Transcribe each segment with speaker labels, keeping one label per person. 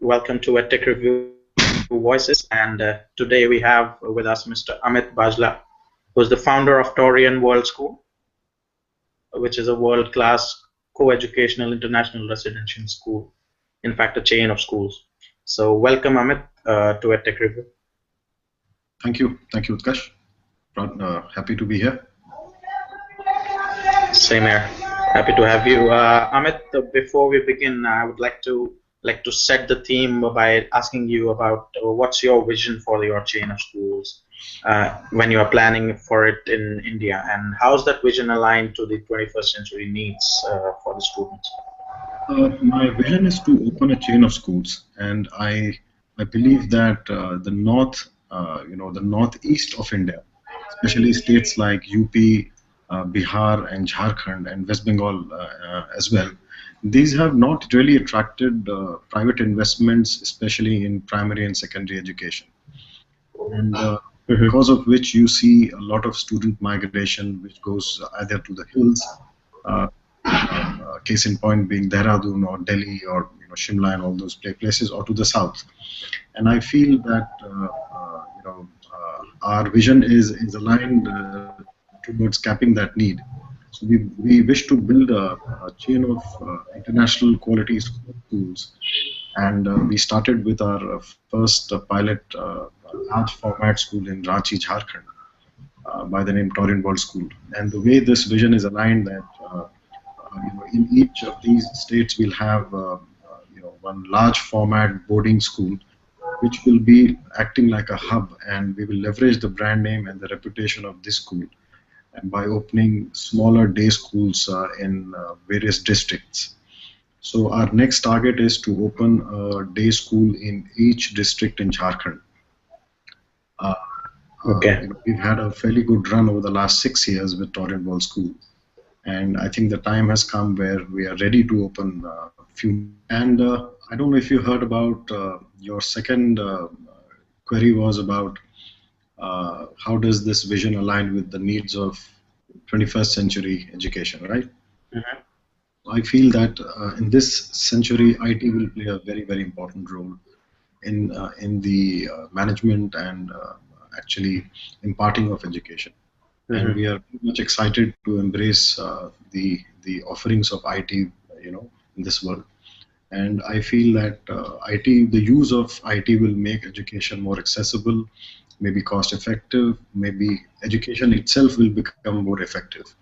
Speaker 1: Welcome to a Tech Review Voices. And today we have with us Mr. Amith Bajla, who is the founder of Taurian World School, which is a world-class co-educational international residential school. In fact, a chain of schools. So welcome, Amith, to a Tech Review.
Speaker 2: Thank you, Utkarsh. Happy to be here.
Speaker 1: Same here. Happy to have you, Amith. Before we begin, I would like to set the theme by asking you about what's your vision for your chain of schools when you are planning for it in India, and how's that vision aligned to the 21st century needs for the students?
Speaker 2: My vision is to open a chain of schools, and I believe that the northeast of India, especially states like UP, Bihar, and Jharkhand, and West Bengal as well, these have not really attracted private investments, especially in primary and secondary education, and because of which you see a lot of student migration, which goes either to the hills. Case in point being Dehradun or Delhi or Shimla and all those places, or to the south. And I feel that our vision is aligned towards capping that need. So we wish to build a chain of international quality schools, and we started with our first pilot large format school in Ranchi, Jharkhand, by the name Taurian World School. And the way this vision is aligned, that in each of these states we'll have one large format boarding school, which will be acting like a hub, and we will leverage the brand name and the reputation of this school, and by opening smaller day schools in various districts. So our next target is to open a day school in each district in Jharkhand. We've had a fairly good run over the last 6 years with Taurian World School. And I think the time has come where we are ready to open a few. And I don't know if you heard about your second query was about how does this vision align with the needs of 21st century education, right? I feel that in this century, IT will play a very, very important role in the management and actually imparting of education. And we are very much excited to embrace the offerings of IT, in this world. And I feel that the use of IT will make education more accessible, maybe cost effective, maybe education itself will become more effective.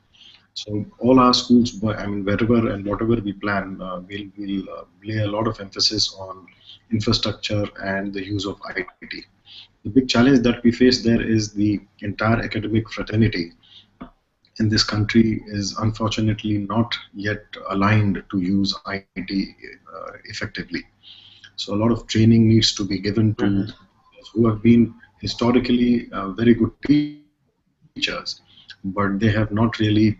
Speaker 2: So all our schools, wherever and whatever we plan, we'll lay a lot of emphasis on infrastructure and the use of IT. The big challenge that we face there is the entire academic fraternity in this country is unfortunately not yet aligned to use IT effectively. So a lot of training needs to be given to those who have been historically very good teachers, but they have not really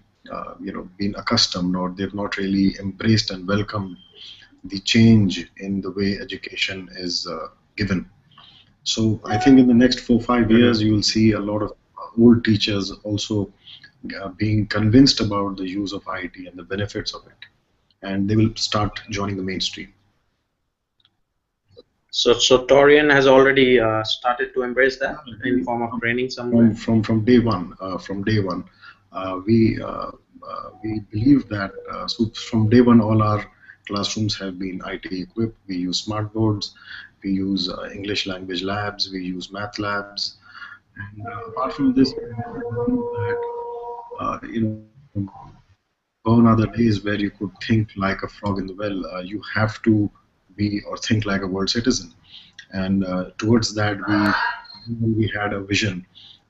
Speaker 2: been accustomed, or they've not really embraced and welcomed the change in the way education is given. So I think in the next 4 or 5 years, you will see a lot of old teachers also being convinced about the use of IT and the benefits of it, and they will start joining the mainstream.
Speaker 1: So Taurian has already started to embrace that in form of training somewhere.
Speaker 2: From day one. We believe that so from day one, all our classrooms have been IT equipped. We use smart boards, we use English language labs, we use math labs, and apart from this, gone are the days where you could think like a frog in the well. You have to be or think like a world citizen, and towards that we had a vision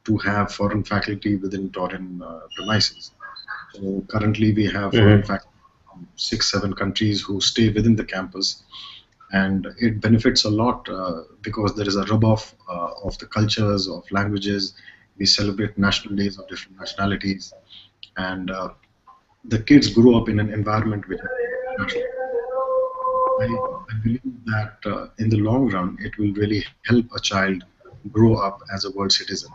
Speaker 2: to have foreign faculty within Taurian premises. So currently we have foreign faculty from 6-7 countries who stay within the campus, and it benefits a lot because there is a rub-off of the cultures, of languages. We celebrate national days of different nationalities, and the kids grow up in an environment which is international. I believe that in the long run, it will really help a child grow up as a world citizen.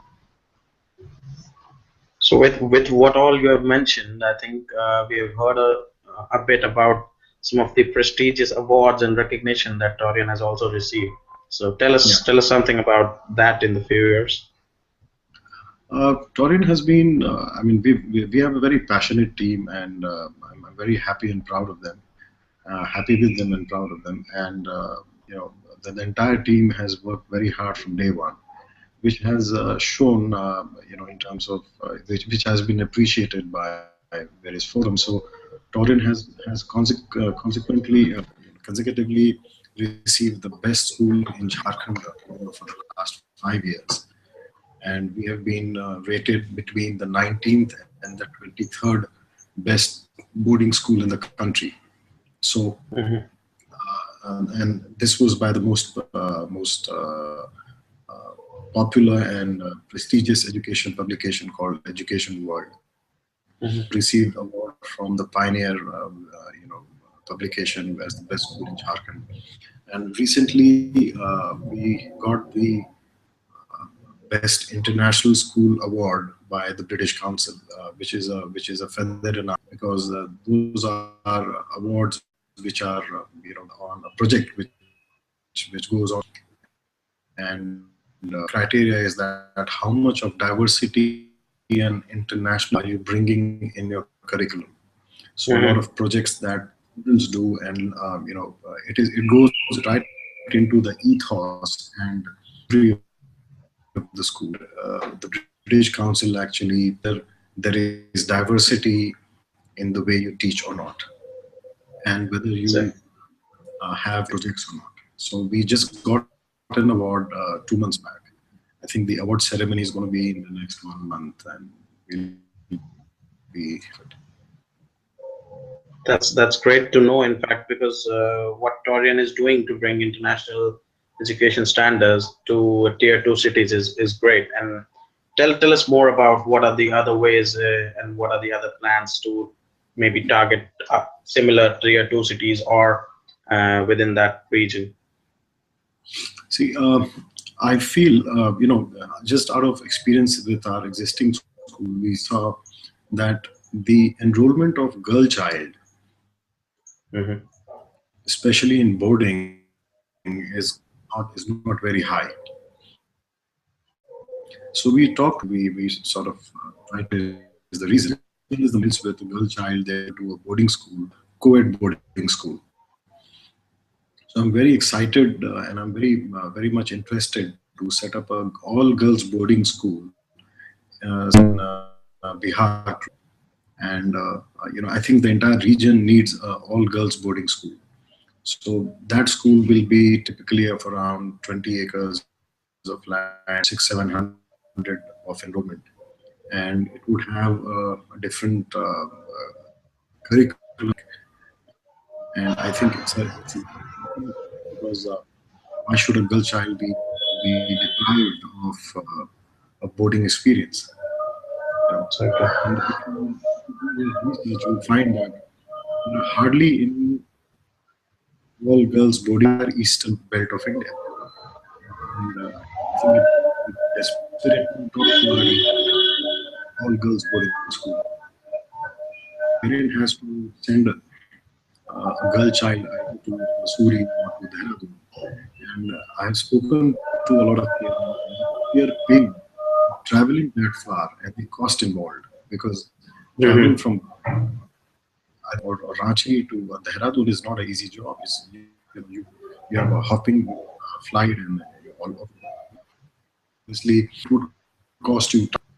Speaker 1: So with what all you have mentioned, I think we have heard a bit about some of the prestigious awards and recognition that Taurian has also received. So
Speaker 2: Yeah.
Speaker 1: tell us something about that in the few years.
Speaker 2: Taurian has been, I mean, we have a very passionate team, and I'm very happy and proud of them. Happy with them and proud of them. And, the entire team has worked very hard from day one, which has shown, in terms of which has been appreciated by various forums. So Taurian has consequently, consecutively received the best school in Jharkhand for the last 5 years, and we have been rated between the 19th and the 23rd best boarding school in the country. So,
Speaker 1: Hmm.
Speaker 2: and this was by the most popular and prestigious education publication called Education World.
Speaker 1: Hmm.
Speaker 2: Received award from the Pioneer, publication as the best school in Jharkhand. And recently, we got the Best International School Award by the British Council, which is a feather in our, because those are awards which are on a project which goes on, and criteria is that how much of diversity and international are you bringing in your curriculum. So a lot of projects that students do, and it goes right into the ethos and history of the school. The British Council actually there is diversity in the way you teach or not, and whether you have
Speaker 1: So,
Speaker 2: projects or not. So we just got an award 2 months back. I think the award ceremony is going to be in the next 1 month, and we'll be
Speaker 1: that's great to know. In fact, because what Taurian is doing to bring international education standards to tier two cities is great. And tell us more about what are the other ways and what are the other plans to maybe target similar tier two cities or within that region.
Speaker 2: see. I feel, just out of experience with our existing school, we saw that the enrollment of girl child,
Speaker 1: Hmm.
Speaker 2: especially in boarding, is not very high. So we talked, we sort of tried to is the reason. Is the parents with a girl child, they have to send her to a boarding school, co-ed boarding school. So I'm very excited, and I'm very much interested to set up a all girls boarding school in Bihar, and I think the entire region needs a all girls boarding school. So that school will be typically of around 20 acres of land, 600-700 of enrollment, and it would have a different curriculum, and I think it's a because why should a girl child be deprived of boarding experience?
Speaker 1: So, okay.
Speaker 2: And if you do research, you'll find that hardly any all girls boarding eastern belt of India, and I think it desperately talks for an all girls boarding school. Parent has to send a girl child either to Missouri or to Dehradun. And I have spoken to a lot of parents. They are paying, traveling that far, and the cost involved, because traveling
Speaker 1: Hmm.
Speaker 2: from or Ranchi to Dehradun is not an easy job. You have a hopping flight, and obviously it would cost you time,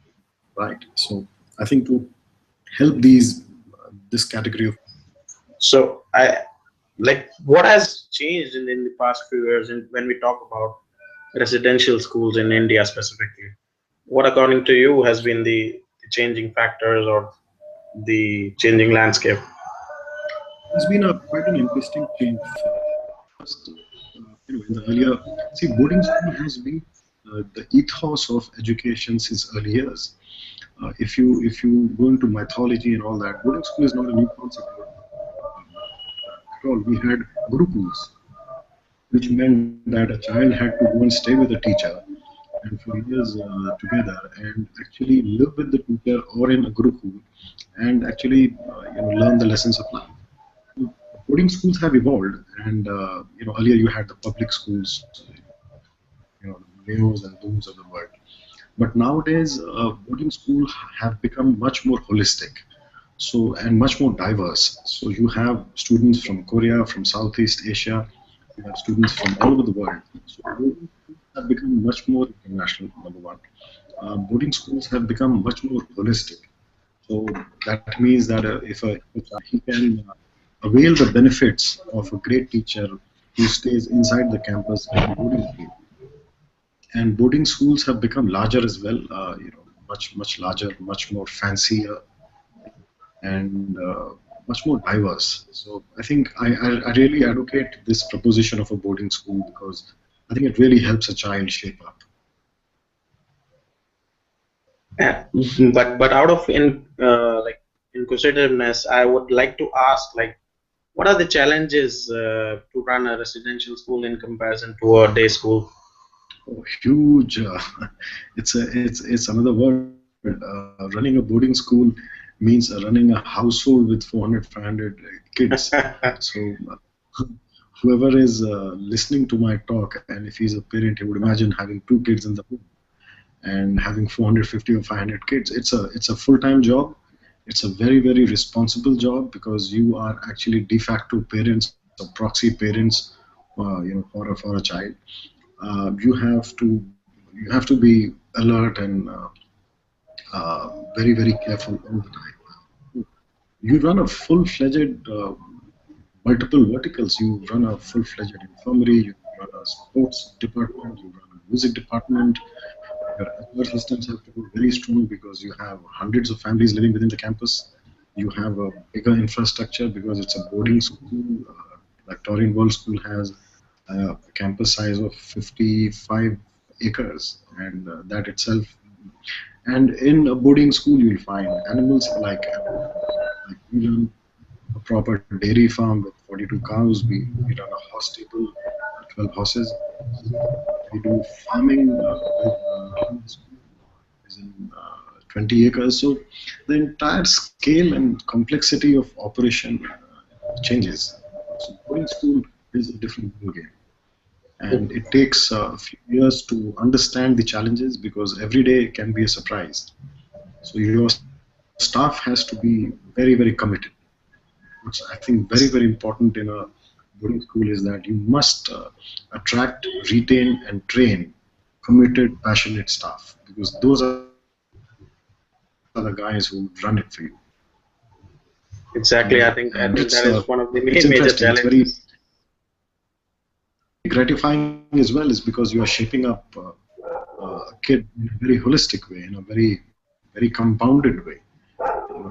Speaker 2: right? So I think to help this category of
Speaker 1: So I like what has changed in the past few years when we talk about residential schools in India specifically. What, according to you, has been the changing factors or the changing landscape?
Speaker 2: It's been a quite an interesting change. First, in the earlier, see, boarding school has been the ethos of education since early years. If you go into mythology and all that, boarding school is not a new concept at all. We had gurukuls, which meant that a child had to go and stay with a teacher and for years together, and actually live with the teacher or in a gurukul, and actually learn the lessons of life. boarding schools have evolved, and earlier you had the public schools, the Mayos and Dooms of the world. But nowadays, boarding schools have become much more holistic, so and much more diverse. So you have students from Korea, from Southeast Asia, you have students from all over the world. So boarding schools have become much more international. Number one, boarding schools have become much more holistic. So that means that if a child, he can avail the benefits of a great teacher who stays inside the campus in a boarding school. And boarding schools have become larger as well, much larger, much more fancier, and much more diverse. So I think I really advocate this proposition of a boarding school because I think it really helps a child shape up.
Speaker 1: But out of like inquisitiveness, I would like to ask, like, what are the challenges to run a residential school in comparison to a day school?
Speaker 2: Oh, huge! It's another word. Running a boarding school means running a household with 400, 500 kids. So whoever is listening to my talk, and if he's a parent, he would imagine having two kids in the home and having 450 or 500 kids. It's a full-time job. It's a very responsible job because you are actually de facto parents or proxy parents, for a child. You have to be alert and very careful all the time. You run a full-fledged multiple verticals. You run a full-fledged infirmary. You run a sports department. You run a music department. Your HR systems have to be very strong because you have hundreds of families living within the campus. You have a bigger infrastructure because it's a boarding school. Like Taurian World School has a campus size of 55 acres, and that itself. And in a boarding school, you'll find animals like we run a proper dairy farm with 42 cows. We run a horse stable, 12 horses. We do farming is in 20 acres. So the entire scale and complexity of operation changes. So boarding school is a different game, and it takes a few years to understand the challenges because every day can be a surprise. So your staff has to be very committed. What's I think very important in a boarding school is that you must attract, retain, and train committed, passionate staff because those are the guys who run it for you.
Speaker 1: Exactly,
Speaker 2: And
Speaker 1: I think that is one of the
Speaker 2: it's interesting.
Speaker 1: major
Speaker 2: It's
Speaker 1: challenges.
Speaker 2: very gratifying as well, is because you are shaping up a kid in a very holistic way, in a very compounded way.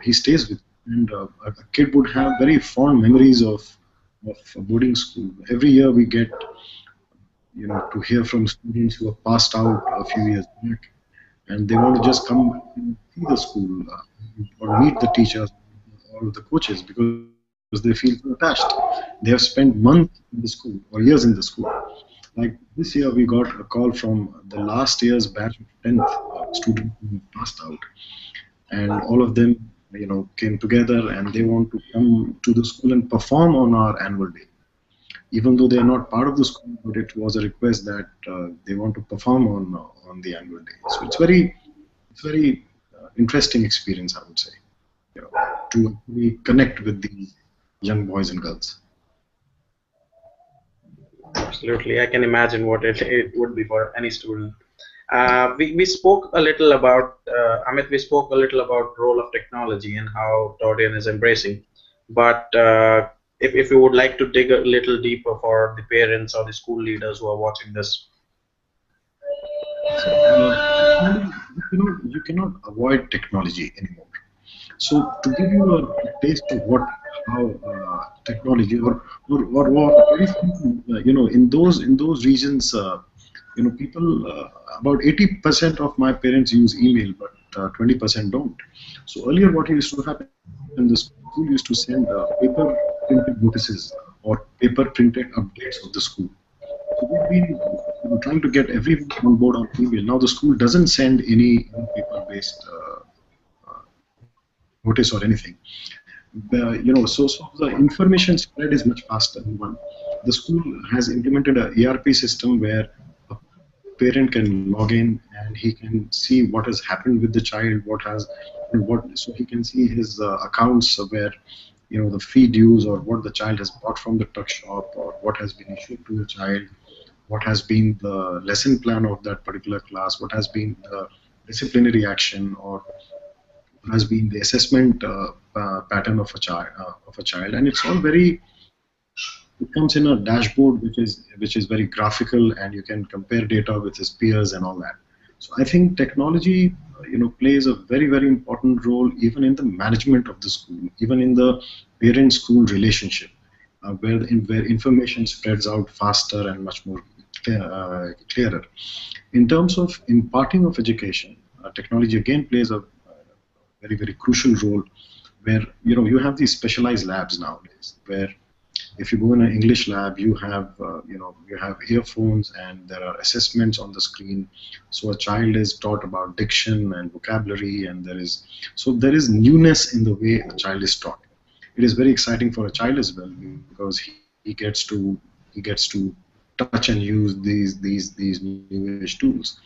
Speaker 2: He stays with you. And a kid would have very fond memories of a boarding school. Every year we get to hear from students who have passed out a few years back, and they want to just come and see the school or meet the teachers or the coaches because they feel so attached. They have spent months in the school or years in the school. Like this year, we got a call from the last year's batch of 10th students who passed out, and all of them, came together and they want to come to the school and perform on our annual day. Even though they are not part of the school, but it was a request that they want to perform on the annual day. So it's very interesting experience, I would say, to really connect with these young boys and girls.
Speaker 1: Absolutely, I can imagine what it would be for any student. We spoke a little about Amit. We spoke a little about role of technology and how Taurian is embracing. But if you would like to dig a little deeper for the parents or the school leaders who are watching this.
Speaker 2: Technology, you cannot avoid technology anymore. So to give you a taste of how technology or very few, in those regions, people about 80% of my parents use email, but 20% don't. So earlier, what used to happen, the school used to send paper printed notices or paper printed updates of the school. So we've been trying to get everyone on board on email. Now the school doesn't send any paper-based notice or anything. So the information spread is much faster. One, the school has implemented a ERP system where a parent can log in and he can see what has happened with the child, so he can see his accounts where the fee dues or what the child has bought from the tuck shop or what has been issued to the child, what has been the lesson plan of that particular class, what has been the disciplinary action, or has been the assessment pattern of a child, and it's all very. It comes in a dashboard which is very graphical, and you can compare data with his peers and all that. So I think technology, plays a very important role even in the management of the school, even in the parent-school relationship, where information spreads out faster and much more clearer. In terms of imparting of education, technology again plays a very crucial role, where you have these specialized labs nowadays, where if you go in an English lab, you have earphones and there are assessments on the screen. So a child is taught about diction and vocabulary, and there is newness in the way a child is taught. It is very exciting for a child as well, because he gets to touch and use these newish tools.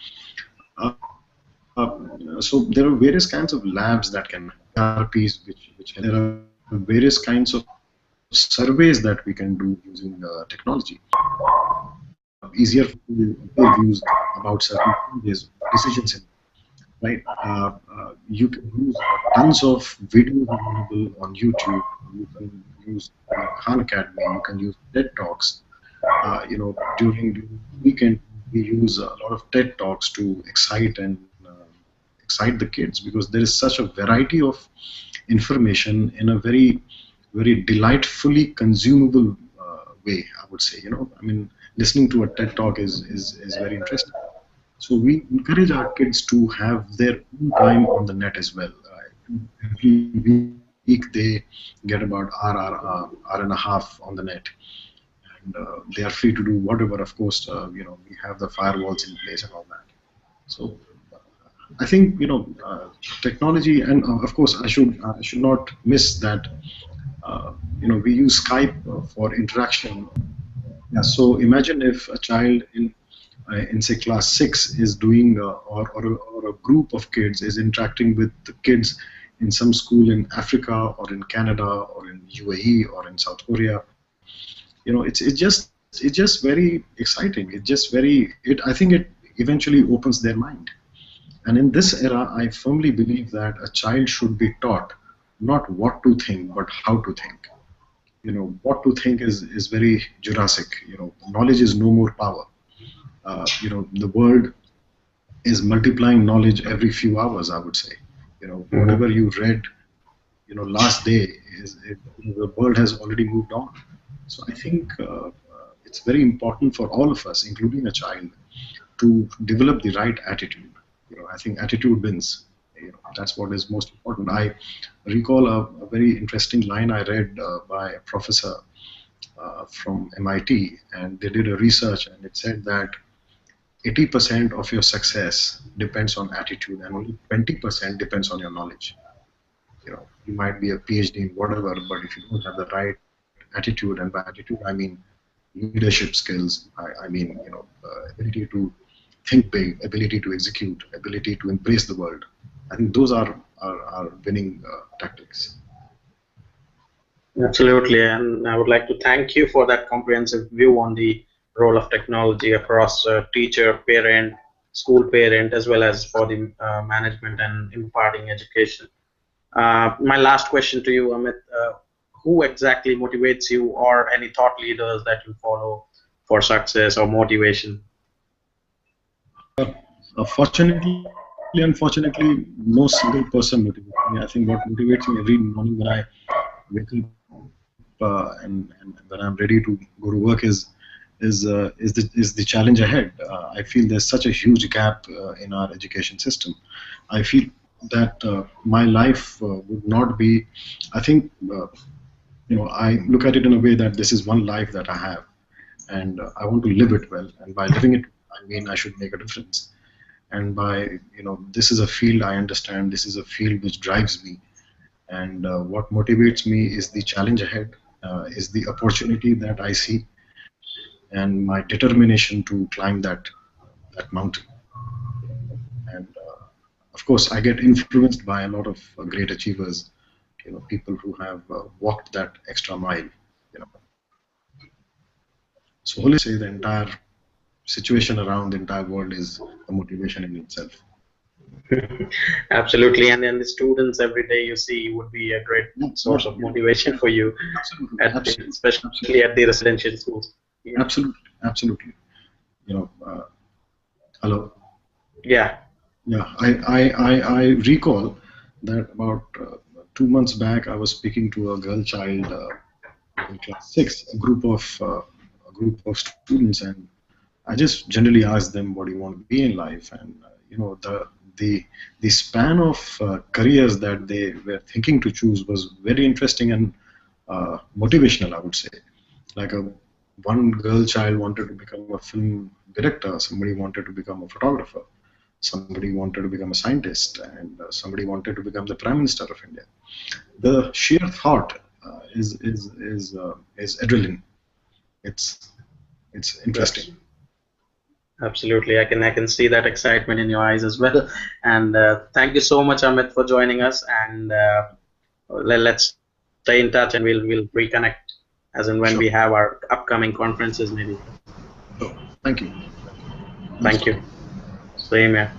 Speaker 2: So there are various kinds of labs that can happen. There are ERPs which help. There are various kinds of surveys that we can do using technology, easier for you to give views about certain changes, decisions, right? You can use tons of videos available on YouTube. You can use Khan Academy. You can use TED Talks. During the weekend, we use a lot of TED Talks to excite the kids, because there is such a variety of information in a very delightfully consumable way, I would say. I mean, listening to a TED Talk is very interesting. So we encourage our kids to have their own time on the net as well. Every week they get about hour and a half on the net, and they are free to do whatever. Of course, we have the firewalls in place and all that. So I think technology, and of course I should not miss that. We use Skype for interaction. Yeah, so imagine if a child in say class 6 is doing or a group of kids is interacting with the kids in some school in Africa or in Canada or in UAE or in South Korea. It's just very exciting. I think it eventually opens their mind. And in this era, I firmly believe that a child should be taught not what to think, but how to think. What to think is very Jurassic. Knowledge is no more power. The world is multiplying knowledge every few hours, I would say.
Speaker 1: Mhm.
Speaker 2: Whatever you read, last day the world has already moved on. So I think it's very important for all of us, including a child, to develop the right attitude. I think attitude wins. That's what is most important. I recall a very interesting line I read by a professor from MIT, and they did a research, and it said that 80% of your success depends on attitude, and only 20% depends on your knowledge. You might be a PhD in whatever, but if you don't have the right attitude, and by attitude I mean leadership skills, I mean ability to think big, ability to execute, ability to embrace the world. I think those are winning tactics.
Speaker 1: Absolutely, and I would like to thank you for that comprehensive view on the role of technology across teacher, parent, school parent, as well as for the management and imparting education. My last question to you, Amit, who exactly motivates you, or any thought leaders that you follow for success or motivation?
Speaker 2: Fortunately, unfortunately, no single person motivates me. I think what motivates me every morning when I wake up and when I'm ready to go to work is the challenge ahead. I feel there's such a huge gap in our education system. I feel that my life would not be. I think I look at it in a way that this is one life that I have, and I want to live it well. And by living it, I mean I should make a difference. And by this is a field I understand. This is a field which drives me. And what motivates me is the challenge ahead, is the opportunity that I see, and my determination to climb that mountain. And of course, I get influenced by a lot of great achievers, people who have walked that extra mile. You know, so holistically, say the entire situation around the entire world is a motivation in itself.
Speaker 1: Absolutely, and then the students every day you see would be a great
Speaker 2: Yeah,
Speaker 1: source
Speaker 2: yeah,
Speaker 1: of
Speaker 2: yeah,
Speaker 1: motivation
Speaker 2: yeah.
Speaker 1: for you,
Speaker 2: Absolutely,
Speaker 1: especially
Speaker 2: absolutely,
Speaker 1: at the residential schools. Yeah.
Speaker 2: absolutely, absolutely. You know, hello.
Speaker 1: Yeah.
Speaker 2: Yeah, I recall that about 2 months back, I was speaking to a girl child in class six, a group of students, and I just generally asked them, "What do you want to be in life?" And the the span of careers that they were thinking to choose was very interesting and motivational, I would say. Like one girl child wanted to become a film director, somebody wanted to become a photographer, somebody wanted to become a scientist, and somebody wanted to become the prime minister of India. The sheer thought is adrenaline. It's it's interesting.
Speaker 1: Yes. Absolutely, I can see that excitement in your eyes as well. And thank you so much, Amit, for joining us. And let's stay in touch, and we'll reconnect as and when we
Speaker 2: Sure.
Speaker 1: have our upcoming conferences, maybe.
Speaker 2: So thank you. Nice
Speaker 1: Thank
Speaker 2: talking.
Speaker 1: you. Same here.